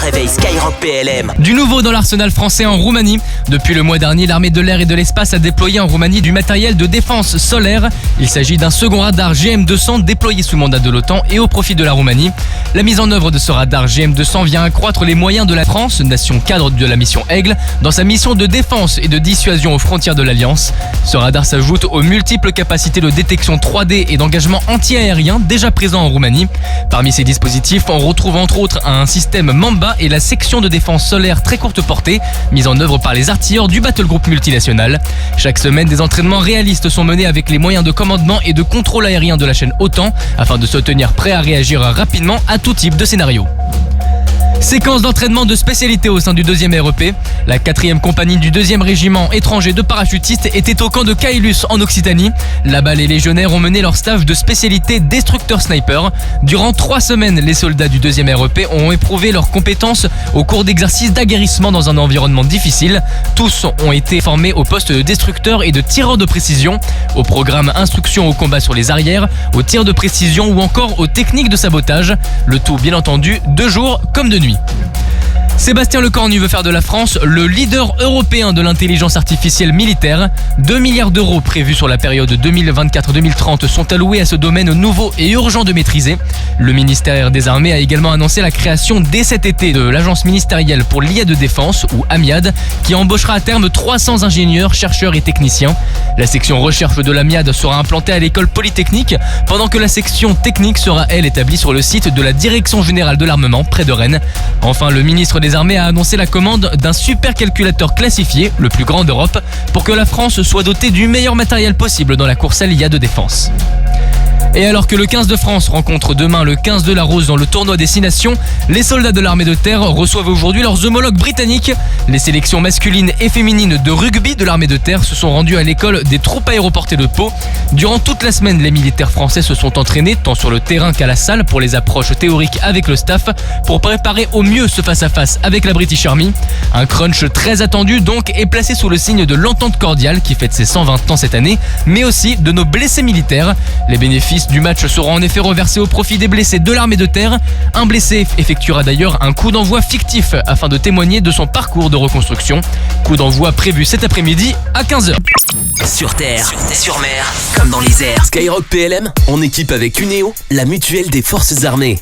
réveil Skyrock PLM. Du nouveau dans l'arsenal français en Roumanie. Depuis le mois dernier, l'armée de l'air et de l'espace a déployé en Roumanie du matériel de défense solaire. Il s'agit d'un second radar GM200 déployé sous mandat de l'OTAN et au profit de la Roumanie. La mise en œuvre de ce radar GM200 vient accroître les moyens de la France, nation cadre de la mission Aigle, dans sa mission de défense et de dissuasion aux frontières de l'Alliance. Ce radar s'ajoute aux multiples capacités de détection 3D et d'engagement anti-aérien déjà présents en Roumanie. Parmi ces dispositifs, on retrouve entre autres un système Mamba et la section de défense solaire très courte portée, mise en œuvre par les artilleurs du Battle Group multinational. Chaque semaine, des entraînements réalistes sont menés avec les moyens de commandement et de contrôle aérien de la chaîne OTAN, afin de se tenir prêt à réagir rapidement à tout type de scénario. Séquence d'entraînement de spécialité au sein du 2e REP. La 4e compagnie du 2e régiment étranger de parachutistes était au camp de Caylus en Occitanie. Là-bas, les légionnaires ont mené leur stage de spécialité destructeur sniper. Durant 3 semaines, les soldats du 2e REP ont éprouvé leurs compétences au cours d'exercices d'aguerrissement dans un environnement difficile. Tous ont été formés au poste de destructeur et de tireur de précision, au programme instruction au combat sur les arrières, au tir de précision ou encore aux techniques de sabotage. Le tout, bien entendu, de jour comme de nuit. Sébastien Lecornu veut faire de la France le leader européen de l'intelligence artificielle militaire. 2 milliards d'euros prévus sur la période 2024-2030 sont alloués à ce domaine nouveau et urgent de maîtriser. Le ministère des Armées a également annoncé la création dès cet été de l'Agence ministérielle pour l'IA de défense, ou AMIAD, qui embauchera à terme 300 ingénieurs, chercheurs et techniciens. La section recherche de l'AMIAD sera implantée à l'école polytechnique, pendant que la section technique sera, elle, établie sur le site de la Direction générale de l'armement, près de Rennes. Enfin, le ministre des Armées a annoncé la commande d'un supercalculateur classifié, le plus grand d'Europe, pour que la France soit dotée du meilleur matériel possible dans la course à l'IA de défense. Et alors que le 15 de France rencontre demain le 15 de la Rose dans le tournoi des 6 nations, les soldats de l'armée de terre reçoivent aujourd'hui leurs homologues britanniques. Les sélections masculines et féminines de rugby de l'armée de terre se sont rendues à l'école des troupes aéroportées de Pau. Durant toute la semaine, les militaires français se sont entraînés tant sur le terrain qu'à la salle pour les approches théoriques avec le staff, pour préparer au mieux ce face-à-face avec la British Army. Un crunch très attendu donc est placé sous le signe de l'entente cordiale qui fête ses 120 ans cette année, mais aussi de nos blessés militaires. Les bénéfices du match seront en effet reversés au profit des blessés de l'armée de terre. Un blessé effectuera d'ailleurs un coup d'envoi fictif afin de témoigner de son parcours de reconstruction. Coup d'envoi prévu cet après-midi à 15h. Sur terre, sur mer, comme dans les airs. Skyrock PLM, en équipe avec Cuneo, la mutuelle des forces armées.